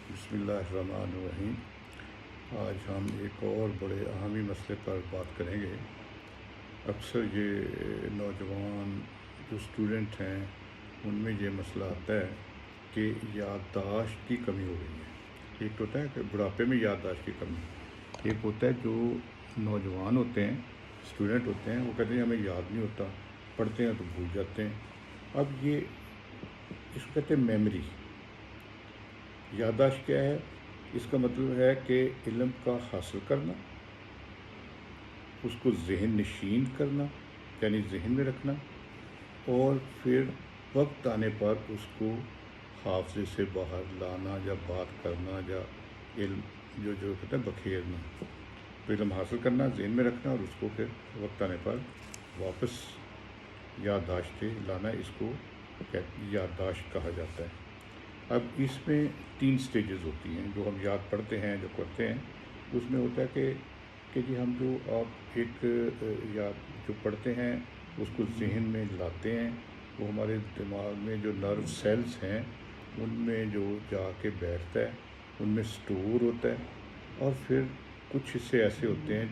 بسم اللہ الرحمن الرحیم۔ آج ہم ایک اور بڑے اہمی مسئلے پر بات کریں گے۔ اکثر یہ نوجوان جو اسٹوڈنٹ ہیں ان میں یہ مسئلہ آتا ہے کہ یادداشت کی کمی ہو رہی ہے۔ ایک ہوتا ہے کہ بڑھاپے میں یادداشت کی کمی، ایک ہوتا ہے جو نوجوان ہوتے ہیں، اسٹوڈنٹ ہوتے ہیں، وہ کہتے ہیں ہمیں یاد نہیں ہوتا، پڑھتے ہیں تو بھول جاتے ہیں۔ اب یہ اس کو کہتے ہیں میموری۔ یادداشت کیا ہے؟ اس کا مطلب ہے کہ علم کا حاصل کرنا، اس کو ذہن نشین کرنا یعنی ذہن میں رکھنا، اور پھر وقت آنے پر اس کو حافظے سے باہر لانا یا بات کرنا یا علم جو کہتے ہیں بکھیرنا۔ تو علم حاصل کرنا، ذہن میں رکھنا، اور اس کو پھر وقت آنے پر واپس یادداشت لانا، اس کو یادداشت کہا جاتا ہے۔ اب اس میں 3 سٹیجز ہوتی ہیں جو ہم یاد پڑھتے ہیں، جو کرتے ہیں۔ اس میں ہوتا ہے کہ جی ہم جو آپ ایک یاد جو پڑھتے ہیں اس کو ذہن میں لاتے ہیں، وہ ہمارے دماغ میں جو نرو سیلز ہیں ان میں جو جا کے بیٹھتا ہے، ان میں سٹور ہوتا ہے، اور پھر کچھ حصے ایسے ہوتے ہیں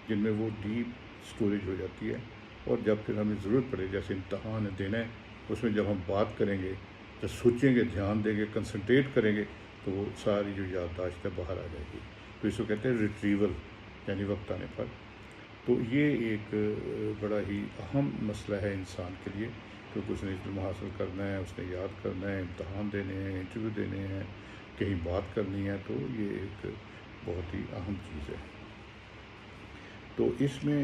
جن میں وہ ڈیپ سٹوریج ہو جاتی ہے، اور جب پھر ہمیں ضرورت پڑے، جیسے امتحان دینا ہے، اس میں جب ہم بات کریں گے، جب سوچیں گے، دھیان دیں گے، کنسنٹریٹ کریں گے، تو وہ ساری جو یادداشت ہے باہر آ جائے گی۔ تو اس کو کہتے ہیں ریٹریول، یعنی وقت آنے پر۔ تو یہ ایک بڑا ہی اہم مسئلہ ہے انسان کے لیے، کیونکہ اس نے علم حاصل کرنا ہے، اس نے یاد کرنا ہے، امتحان دینے ہیں، انٹرویو دینے ہیں، کہیں بات کرنی ہے، تو یہ ایک بہت ہی اہم چیز ہے۔ تو اس میں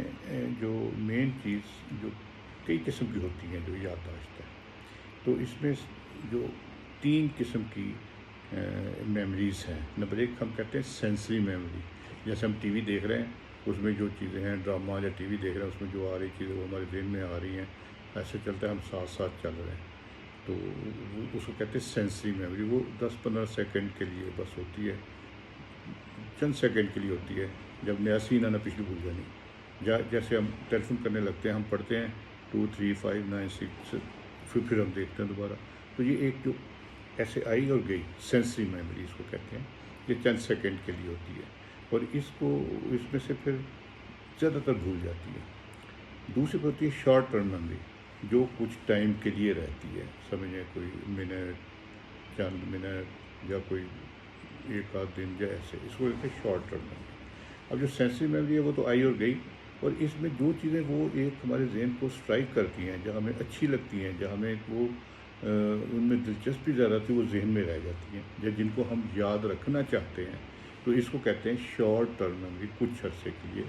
جو مین چیز جو کئی قسم کی ہوتی ہیں جو یادداشت ہے، تو اس میں جو 3 قسم کی میموریز ہیں۔ نمبر 1 ہم کہتے ہیں سینسری میموری، جیسے ہم ٹی وی دیکھ رہے ہیں، اس میں جو چیزیں ہیں، ڈرامہ یا ٹی وی دیکھ رہے ہیں، اس میں جو آ رہی چیزیں وہ ہمارے ذہن میں آ رہی ہیں، ایسے چلتا ہے، ہم ساتھ ساتھ چل رہے ہیں، تو اس کو کہتے ہیں سینسری میموری۔ وہ 10-15 سیکنڈ کے لیے بس ہوتی ہے، چند سیکنڈ کے لیے ہوتی ہے، جب نیا سین آنا پچھلی بھول جانی۔ جیسے ہم ٹیلی فون کرنے لگتے ہیں، ہم پڑھتے ہیں 2 3 5 9 6، پھر ہم دیکھتے ہیں دوبارہ، تو یہ ایک جو ایسے آئی اور گئی سینسری میموری اس کو کہتے ہیں، یہ چند سیکنڈ کے لیے ہوتی ہے، اور اس میں سے پھر زیادہ تر بھول جاتی ہے۔ دوسری ہوتی ہے شارٹ ٹرم میموری، جو کچھ ٹائم کے لیے رہتی ہے، سمجھیں کوئی منٹ، چند منٹ، یا کوئی 1 آدھ دن، یا ایسے، اس کو کہتے ہیں شارٹ ٹرم میموری۔ اب جو سینسری میموری ہے وہ تو آئی اور گئی، اور اس میں جو چیزیں وہ ایک ہمارے ذہن کو اسٹرائک کرتی ہیں، جو ہمیں اچھی لگتی ہیں، جو ہمیں وہ ان میں دلچسپی زیادہ تھی، وہ ذہن میں رہ جاتی ہیں، یا جن کو ہم یاد رکھنا چاہتے ہیں، تو اس کو کہتے ہیں شارٹ ٹرم میموری۔ کچھ عرصے کے لیے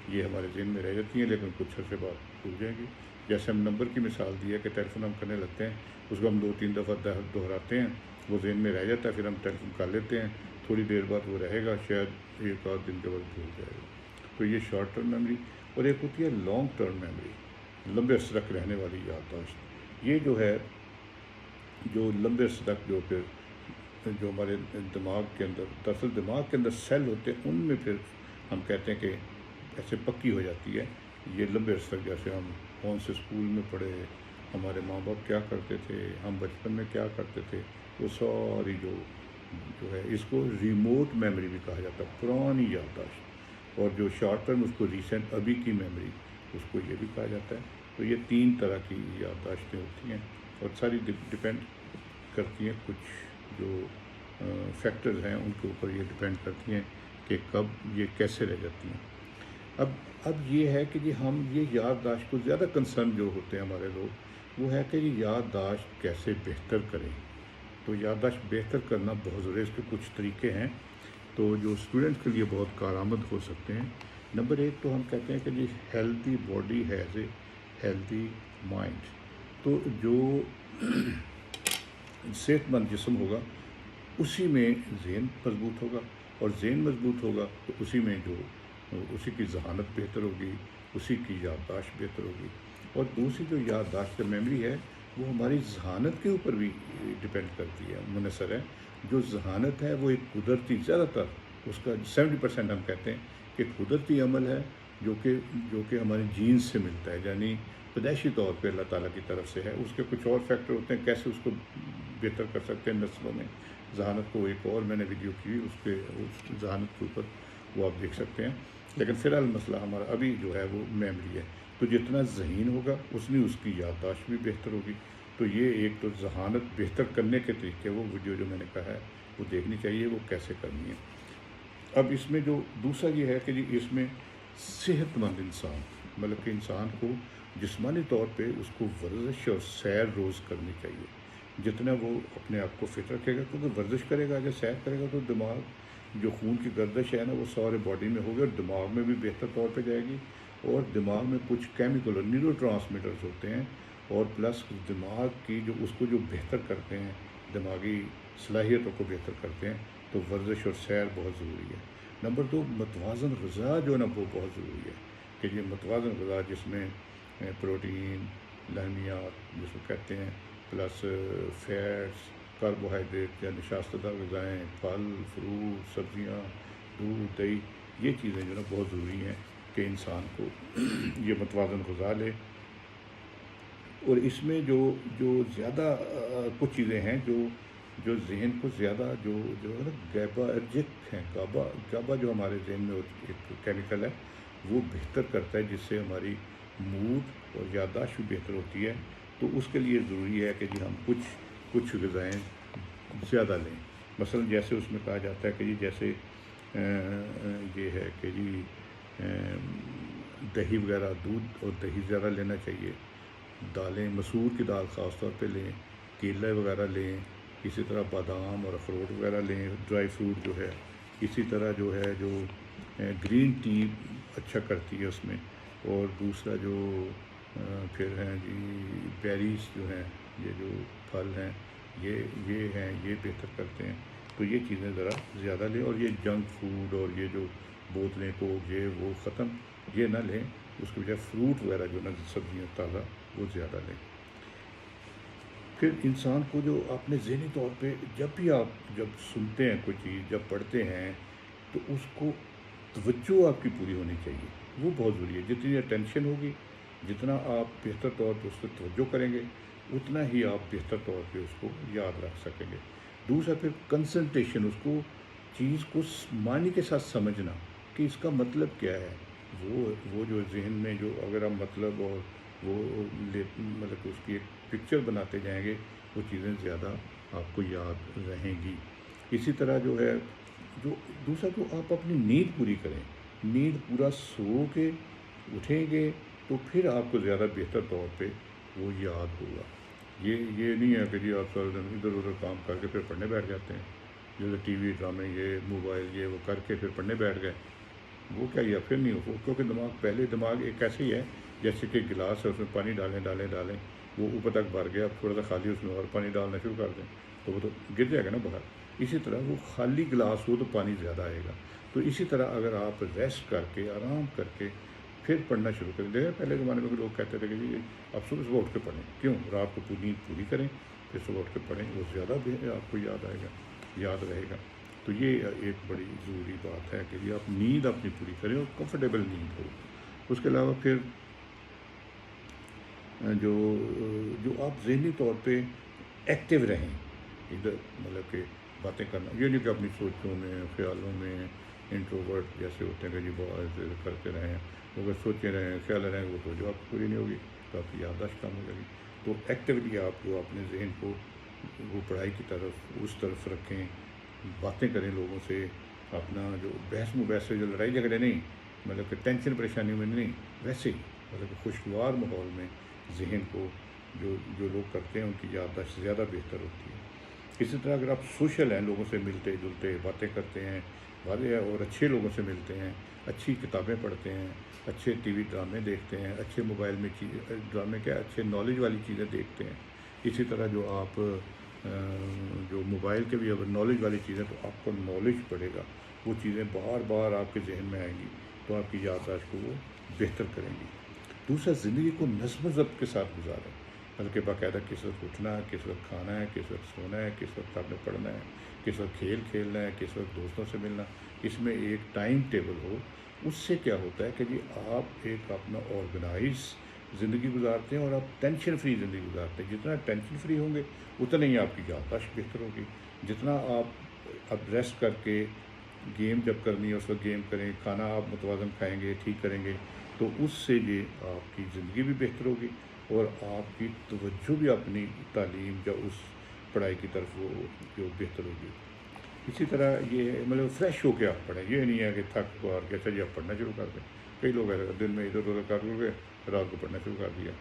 یہ ہمارے ذہن میں رہ جاتی ہیں، لیکن کچھ عرصے بعد بھول جائیں گی۔ جیسے ہم نمبر کی مثال دی ہے کہ ٹیلی فون ہم کرنے لگتے ہیں، اس کو ہم 2-3 دفعہ دہراتے ہیں، وہ ذہن میں رہ جاتا ہے، پھر ہم ٹیلی فون کر لیتے ہیں، تھوڑی دیر بعد وہ رہے گا، شاید 1 آدھ دن کے بعد بھول جائے گا۔ تو یہ شارٹ ٹرم میموری، اور ایک ہوتی ہے لانگ ٹرم میموری، لمبے عرصے تک رہنے والی یادداشت۔ یہ جو ہے جو لمبے عرصے تک جو ہمارے دماغ کے اندر، دراصل دماغ کے اندر سیل ہوتے ہیں، ان میں پھر ہم کہتے ہیں کہ ایسے پکی ہو جاتی ہے یہ لمبے عرصے تک۔ جیسے ہم کون سے اسکول میں پڑھے، ہمارے ماں باپ کیا کرتے تھے، ہم بچپن میں کیا کرتے تھے، وہ ساری جو ہے اس کو ریموٹ میموری بھی کہا جاتا ہے، پرانی یادداشت۔ اور جو شارٹ ٹرم، اس کو ریسنٹ، ابھی کی میموری، اس کو یہ بھی کہا جاتا ہے۔ تو یہ 3 طرح کی یادداشتیں ہوتی ہیں، اور ساری ڈپینڈ کرتی ہیں کچھ جو فیکٹرز ہیں ان کے اوپر یہ ڈپینڈ کرتی ہیں کہ کب یہ کیسے رہ جاتی ہیں۔ اب یہ ہے کہ جی ہم یہ یادداشت کو زیادہ کنسرن جو ہوتے ہیں ہمارے لوگ، وہ ہے کہ یہ یادداشت کیسے بہتر کریں۔ تو یادداشت بہتر کرنا بہت ضروری ہے، اس کے کچھ طریقے ہیں تو جو اسٹوڈنٹ کے لیے بہت کارآمد ہو سکتے ہیں۔ نمبر 1 تو ہم کہتے ہیں کہ جی healthy body has a healthy mind. تو جو صحت مند جسم ہوگا اسی میں ذہن مضبوط ہوگا، اور ذہن مضبوط ہوگا تو اسی کی ذہانت بہتر ہوگی، اسی کی یادداشت بہتر ہوگی۔ اور دوسری جو یادداشت میموری ہے وہ ہماری ذہانت کے اوپر بھی ڈپینڈ کرتی ہے، منحصر ہے۔ جو ذہانت ہے وہ ایک قدرتی، زیادہ تر اس کا 70% ہم کہتے ہیں کہ قدرتی عمل ہے، جو کہ ہمارے جینز سے ملتا ہے، یعنی پیدائشی طور پہ اللہ تعالیٰ کی طرف سے ہے۔ اس کے کچھ اور فیکٹر ہوتے ہیں، کیسے اس کو بہتر کر سکتے ہیں نسلوں میں، ذہانت کو ایک اور میں نے ویڈیو کی اس ذہانت کے اوپر، وہ آپ دیکھ سکتے ہیں۔ لیکن فی الحال مسئلہ ہمارا ابھی جو ہے وہ میموری ہے، تو جتنا ذہین ہوگا اتنی اس کی یادداشت بھی بہتر ہوگی۔ تو یہ ایک تو ذہانت بہتر کرنے کے طریقے، وہ ویڈیو جو میں نے کہا ہے وہ دیکھنی چاہیے، وہ کیسے کرنی ہے۔ اب اس میں جو دوسرا یہ ہے کہ جی اس میں صحت مند انسان، مطلب کہ انسان کو جسمانی طور پہ اس کو ورزش اور سیر روز کرنی چاہیے، جتنا وہ اپنے آپ کو فٹ رکھے گا، کیونکہ ورزش کرے گا، اگر سیر کرے گا تو دماغ جو خون کی گردش ہے نا وہ سارے باڈی میں ہوگی، اور دماغ میں بھی بہتر طور پہ جائے گی، اور دماغ میں کچھ کیمیکل اور نیورو ٹرانسمیٹرز ہوتے ہیں، اور پلس دماغ کی جو اس کو جو بہتر کرتے ہیں، دماغی صلاحیتوں کو بہتر کرتے ہیں، تو ورزش اور سیر بہت ضروری ہے۔ نمبر 2، متوازن غذا جو ہے نا وہ بہت ضروری ہے، کہ یہ متوازن غذا جس میں پروٹین، لحمیات جس کو کہتے ہیں، پلس فیٹس، کاربوہائیڈریٹ یا نشاستہ دار غذائیں، پھل فروٹ، سبزیاں، دودھ، دہی، یہ چیزیں جو ہے نا بہت ضروری ہیں کہ انسان کو یہ متوازن غذا لے۔ اور اس میں جو زیادہ کچھ چیزیں ہیں جو ذہن کو زیادہ جو ہے نا گیبا ہیں، گابا جو ہمارے ذہن میں ایک کیمیکل ہے، وہ بہتر کرتا ہے، جس سے ہماری موڈ اور یادداشت بھی بہتر ہوتی ہے۔ تو اس کے لیے ضروری ہے کہ جی ہم کچھ غذائیں زیادہ لیں۔ مثلا جیسے اس میں کہا جاتا ہے کہ جی جیسے یہ ہے کہ جی دہی وغیرہ، دودھ اور دہی زیادہ لینا چاہیے، دالیں، مسور کی دال خاص طور پہ لیں، کیلے وغیرہ لیں، اسی طرح بادام اور اخروٹ وغیرہ لیں، ڈرائی فروٹ جو ہے، اسی طرح جو ہے جو گرین ٹی اچھا کرتی ہے اس میں، اور دوسرا جو پھر ہیں جی بیریز جو ہیں، یہ جو پھل ہیں، یہ ہیں، یہ بہتر کرتے ہیں۔ تو یہ چیزیں ذرا زیادہ لیں، اور یہ جنک فوڈ اور یہ جو بوتلیں کو یہ وہ ختم یہ نہ لیں، اس کی بجائے فروٹ وغیرہ جو نا سبزیاں تازہ وہ زیادہ لیں۔ پھر انسان کو جو اپنے ذہنی طور پہ جب سنتے ہیں کوئی چیز، جب پڑھتے ہیں، تو اس کو توجہ آپ کی پوری ہونی چاہیے، وہ بہت ضروری ہے۔ جتنی اٹینشن ہوگی، جتنا آپ بہتر طور پہ اس پہ توجہ کریں گے، اتنا ہی آپ بہتر طور پہ اس کو یاد رکھ سکیں گے۔ دوسرا پھر کنسنٹریشن، اس کو چیز کو معنی کے ساتھ سمجھنا کہ اس کا مطلب کیا ہے، وہ جو ذہن میں جو اگر ہم مطلب اور وہ مطلب کہ اس کی ایک پکچر بناتے جائیں گے، وہ چیزیں زیادہ آپ کو یاد رہیں گی۔ اسی طرح جو ہے جو دوسرا جو آپ اپنی نیند پوری کریں، نیند پورا سو کے اٹھیں گے تو پھر آپ کو زیادہ بہتر طور پہ وہ یاد ہوگا۔ یہ نہیں ہے کہ جی آپ سارے دن ادھر ادھر کام کر کے پھر پڑھنے بیٹھ جاتے ہیں، جیسے ٹی وی ڈرامے، یہ موبائل، یہ وہ کر کے پھر پڑھنے بیٹھ گئے، وہ کیا یا پھر نہیں ہو، کیونکہ دماغ ایک ایسے ہی ہے جیسے کہ گلاس ہے، اس میں پانی ڈالیں، وہ اوپر تک بھر گیا، اب تھوڑا سا خالی اس میں اور پانی ڈالنا شروع کر دیں تو وہ تو گر جائے گا نا باہر۔ اسی طرح وہ خالی گلاس ہو تو پانی زیادہ آئے گا۔ تو اسی طرح اگر آپ ریسٹ کر کے، آرام کر کے پھر پڑھنا شروع کریں، دیکھیں پہلے زمانے میں لوگ کہتے تھے کہ جی آپ صبح اٹھ کے پڑھیں، کیوں؟ رات کو نیند پوری کریں، پھر صبح اٹھ کے پڑھیں، وہ زیادہ بھی آپ کو یاد رہے گا۔ تو یہ ایک بڑی ضروری بات ہے کہ جی آپ نیند اپنی پوری کریں اور کمفرٹیبل نیند ہو۔ اس کے علاوہ پھر جو آپ ذہنی طور پہ ایکٹیو رہیں، ادھر مطلب کہ باتیں کرنا، یہ نہیں کہ اپنی سوچوں میں، خیالوں میں انٹروورٹ جیسے ہوتے ہیں کہ جی بہت کرتے رہیں، وہ اگر سوچے رہیں، خیال رہیں، وہ تو جو آپ پوری نہیں ہوگی، تو آپ کی یادداشت کم ہو جائے گی۔ تو ایکٹیولی آپ جو اپنے ذہن کو وہ پڑھائی کی طرف اس طرف رکھیں، باتیں کریں لوگوں سے، اپنا جو بحث مباحثے، جو لڑائی جھگڑے نہیں، مطلب کہ ٹینشن پریشانی میں نہیں، ویسے ہی مطلب کہ خوشگوار ماحول میں ذہن کو جو لوگ کرتے ہیں ان کی یادداشت زیادہ بہتر ہوتی ہے۔ اسی طرح اگر آپ سوشل ہیں، لوگوں سے ملتے جلتے باتیں کرتے ہیں، واضح ہے، اور اچھے لوگوں سے ملتے ہیں، اچھی کتابیں پڑھتے ہیں، اچھے ٹی وی ڈرامے دیکھتے ہیں، اچھے موبائل میں ڈرامے کیا اچھے نالج والی چیزیں دیکھتے ہیں۔ اسی طرح جو آپ جو موبائل کے بھی اگر نالج والی چیزیں، تو آپ کو نالج پڑے گا، وہ چیزیں بار بار آپ کے ذہن میں آئیں گی، تو آپ کی یادداشت کو وہ بہتر کریں گی۔ دوسرا، زندگی کو نظم و ضبط کے ساتھ گزاریں، بلکہ باقاعدہ کس وقت اٹھنا ہے، کس وقت کھانا ہے، کس وقت سونا ہے، کس وقت آپ نے پڑھنا ہے، کس وقت کھیل کھیلنا ہے، کس وقت دوستوں سے ملنا، اس میں ایک ٹائم ٹیبل ہو۔ اس سے کیا ہوتا ہے کہ جی آپ ایک اپنا آرگنائز زندگی گزارتے ہیں، اور آپ ٹینشن فری زندگی گزارتے ہیں۔ جتنا ٹینشن فری ہوں گے اتنا ہی آپ کی یادداشت بہتر ہوگی، جتنا آپ اب ریسٹ کر کے گیم جب کرنی ہے اس وقت گیم کریں، کھانا آپ متوازن کھائیں گے، ٹھیک کریں گے، تو اس سے یہ آپ کی زندگی بھی بہتر ہوگی اور آپ کی توجہ بھی اپنی تعلیم یا اس پڑھائی کی طرف وہ جو بہتر ہوگی۔ اسی طرح یہ مطلب فریش ہو کے آپ پڑھیں، یہ نہیں ہے کہ تھک ہار کے چلیے آپ پڑھنا شروع کر دیں۔ کئی لوگ ایسا دن میں ادھر ادھر کر گئے، رات کو پڑھنا شروع کر دیا،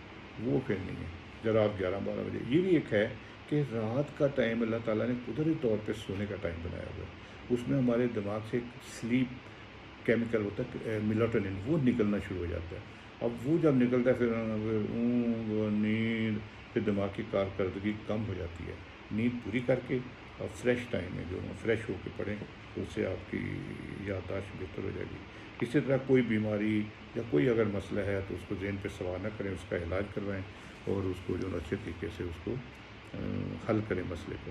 وہ پھر نہیں ہے۔ جب رات 11-12 بجے، یہ بھی ایک ہے کہ رات کا ٹائم اللہ تعالیٰ نے قدرتی طور پہ سونے کا ٹائم بنایا ہوا ہے، اس میں ہمارے دماغ سے ایک سلیپ کیمیکل ہوتا ہے میلاٹونن، وہ نکلنا شروع ہو جاتا ہے۔ اب وہ جب نکلتا ہے پھر اونگ نیند، پھر دماغ کی کارکردگی کم ہو جاتی ہے۔ نیند پوری کر کے اور فریش ٹائم میں جو فریش ہو کے پڑھیں تو اس سے آپ کی یادداشت بہتر ہو جائے گی۔ اسی طرح کوئی بیماری یا کوئی اگر مسئلہ ہے تو اس کو ذہن پہ سوار نہ کریں، اس کا علاج کروائیں اور اس کو جو اچھے طریقے سے اس کو حل کریں مسئلے کو۔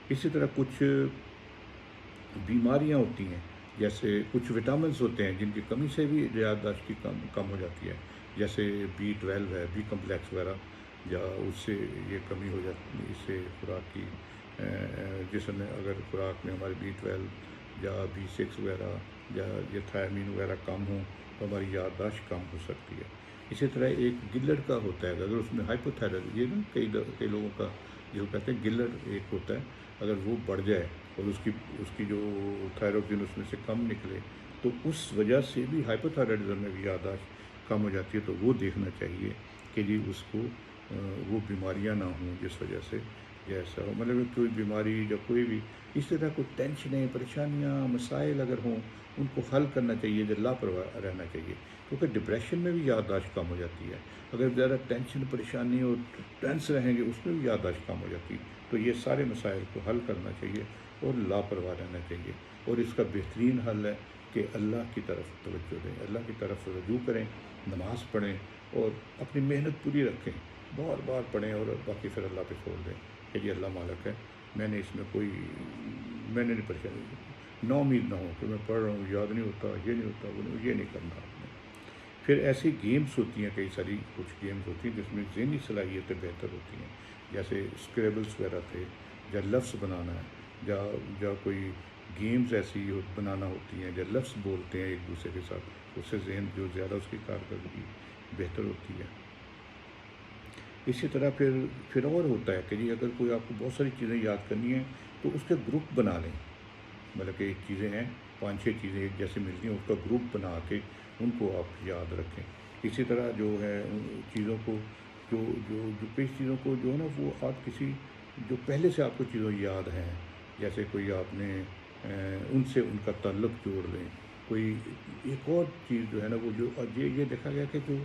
اسی طرح کچھ بیماریاں ہوتی ہیں، جیسے کچھ وٹامنس ہوتے ہیں جن کی کمی سے بھی یادداشت کی کم ہو جاتی ہے، جیسے B12 ہے، بی کمپلیکس وغیرہ، یا اس سے یہ کمی ہو جاتی ہے۔ اس سے خوراک کی جسم میں اگر خوراک میں ہماری B12 یا B6 وغیرہ یا یہ تھائمین وغیرہ کم ہوں تو ہماری یادداشت کم ہو سکتی ہے۔ اسی طرح ایک گلڑ کا ہوتا ہے، اگر اس میں ہائپوتھائرائڈ، یہ نا کئی لوگوں کا جو کہتے ہیں گلڑ ایک ہوتا ہے، اگر وہ بڑھ جائے اور اس کی جو تھائروکسین اس میں سے کم نکلے تو اس وجہ سے بھی ہائپوتھائرائڈزم میں بھی یادداشت کم ہو جاتی ہے، تو وہ دیکھنا چاہیے کہ جی اس کو وہ بیماریاں نہ ہوں جس وجہ سے ایسا ہو، مطلب کوئی بیماری یا کوئی بھی اس طرح کوئی ٹینشنیں، پریشانیاں، مسائل اگر ہوں ان کو حل کرنا چاہیے، جو لاپرواہ رہنا چاہیے، کیونکہ ڈپریشن میں بھی یادداشت کم ہو جاتی ہے۔ اگر زیادہ ٹینشن، پریشانی اور ٹینس رہیں گے اس میں بھی یادداشت کم ہو جاتی ہے۔ تو یہ سارے مسائل کو حل کرنا چاہیے اور لاپرواہ رہنا چاہیے، اور اس کا بہترین حل ہے کہ اللہ کی طرف توجہ دیں، اللہ کی طرف رجوع کریں، نماز پڑھیں اور اپنی محنت پوری رکھیں، بار بار پڑھیں اور باقی پھر اللہ پہ چھوڑ دیں کہ یہ اللہ مالک ہے، میں نے اس میں میں نے نہیں پریشانی، نا امید نہ ہو کہ میں پڑھ رہا ہوں یاد نہیں ہوتا، یہ نہیں ہوتا، وہ نہیں، یہ نہیں کرنا آپ نے۔ پھر ایسی گیمز ہوتی ہیں، کئی ساری کچھ گیمز ہوتی ہیں جس میں ذہنی صلاحیتیں بہتر ہوتی ہیں، جیسے اسکریبلس وغیرہ تھے، یا لفظ بنانا ہے، یا کوئی گیمز ایسی بنانا ہوتی ہیں، یا لفظ بولتے ہیں ایک دوسرے کے ساتھ، اس سے ذہن جو زیادہ اس کی کارکردگی بہتر ہوتی ہے۔ اسی طرح پھر اور ہوتا ہے کہ جی اگر کوئی آپ کو بہت ساری چیزیں یاد کرنی ہیں تو اس کے گروپ بنا لیں، مطلب کہ ایک چیزیں ہیں، 5-6 چیزیں ایک جیسے ملتی ہیں، اس کا گروپ بنا کے ان کو آپ یاد رکھیں۔ اسی طرح جو ہے چیزوں کو جو کئی چیزوں کو جو ہے نا وہ آپ کسی جو پہلے سے آپ کو چیزوں یاد ہیں، جیسے کوئی آپ نے ان سے ان کا تعلق جوڑ لیں۔ کوئی ایک اور چیز جو ہے نا وہ جو یہ دیکھا گیا کہ جو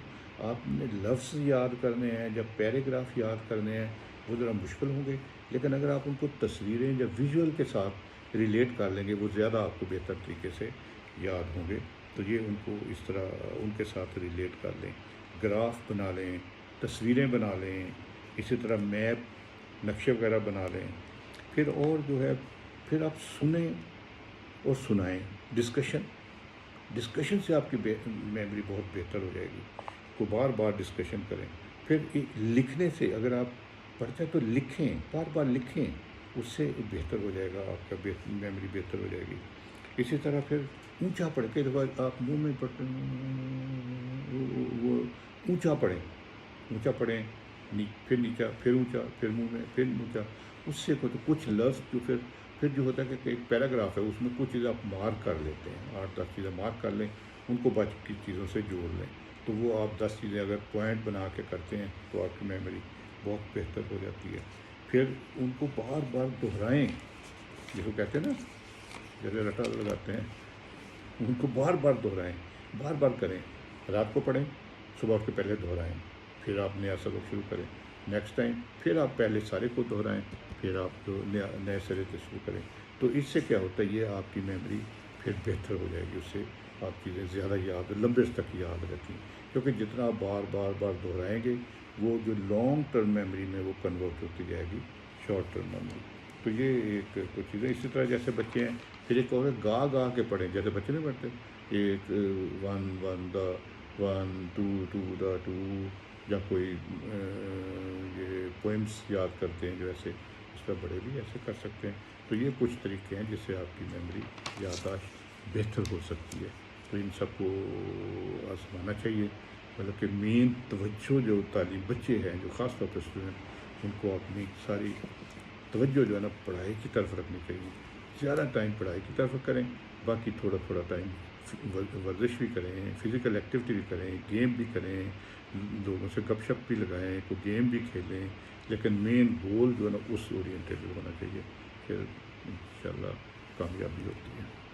آپ نے لفظ یاد کرنے ہیں یا پیراگراف یاد کرنے ہیں وہ ذرا مشکل ہوں گے، لیکن اگر آپ ان کو تصویریں یا ویژول کے ساتھ ریلیٹ کر لیں گے وہ زیادہ آپ کو بہتر طریقے سے یاد ہوں گے۔ تو یہ ان کو اس طرح ان کے ساتھ ریلیٹ کر لیں، گراف بنا لیں، تصویریں بنا لیں، اسی طرح میپ، نقشے وغیرہ بنا لیں۔ پھر اور جو ہے پھر آپ سنیں اور سنائیں، ڈسکشن سے آپ کی میموری بہت بہتر ہو جائے گی، کو بار بار ڈسکشن کریں۔ پھر لکھنے سے اگر آپ پڑھتے ہیں تو لکھیں، بار بار لکھیں، اس سے بہتر ہو جائے گا، آپ کا میموری بہتر ہو جائے گی۔ اسی طرح پھر اونچا پڑھ کے دفعہ آپ منہ میں پڑھتے وہ اونچا پڑھیں، پھر نیچا، پھر اونچا، پھر منہ میں، پھر اونچا، اس سے کچھ لفظ جو پھر جو ہوتا ہے کہ ایک پیراگراف ہے اس میں کچھ چیزیں آپ مارک کر لیتے ہیں، 8-10 چیزیں مارک کر لیں، ان کو باقی کی چیزوں سے جوڑ لیں، تو وہ آپ 10 چیزیں اگر پوائنٹ بنا کے کرتے ہیں تو آپ کی میموری بہت بہتر ہو جاتی ہے۔ پھر ان کو بار بار دہرائیں، جس کو کہتے ہیں نا جیسے رٹا لگاتے ہیں، ان کو بار بار دہرائیں، بار بار کریں، رات کو پڑھیں، صبح اٹھ کے پہلے دہرائیں، پھر آپ نیا سبق شروع کریں، نیکسٹ ٹائم پھر آپ پہلے سارے کو دہرائیں، پھر آپ جو نئے سرے سے شروع کریں۔ تو اس سے کیا ہوتا ہے، یہ آپ کی میموری پھر بہتر ہو جائے گی، اس سے آپ چیزیں زیادہ یاد، لمبے تک یاد رہتی ہیں، کیونکہ جتنا آپ بار بار دہرائیں گے وہ جو لانگ ٹرم میموری میں وہ کنورٹ ہوتی جائے گی شارٹ ٹرم میموری۔ تو یہ ایک کچھ چیزیں۔ اسی طرح جیسے بچے ہیں، پھر ایک اور گا کے پڑھیں، جیسے بچے نہیں پڑھتے، ایک 1 دا 1 2 دا 2، یا کوئی یہ پوئمس یاد کرتے ہیں جو ایسے، اس طرح بڑے بھی ایسے کر سکتے ہیں۔ تو یہ کچھ طریقے ہیں جس سے آپ کی میموری یادداشت بہتر ہو سکتی ہے. تو ان سب کو آزمانا چاہیے. مطلب کہ مین توجہ جو تعلیم بچے ہیں جو خاص طور پہ اسٹوڈنٹ، ان کو اپنی ساری توجہ جو ہے نا پڑھائی کی طرف رکھنی چاہیے. زیادہ ٹائم پڑھائی کی طرف کریں، باقی تھوڑا تھوڑا ٹائم ورزش بھی کریں، فزیکل ایکٹیویٹی بھی کریں، گیم بھی کریں، لوگوں سے گپ شپ بھی لگائیں، کوئی گیم بھی کھیلیں، لیکن مین گول جو ہے نا اس اورینٹیڈ ہونا چاہیے. پھر انشاءاللہ کامیابی ہوتی ہے.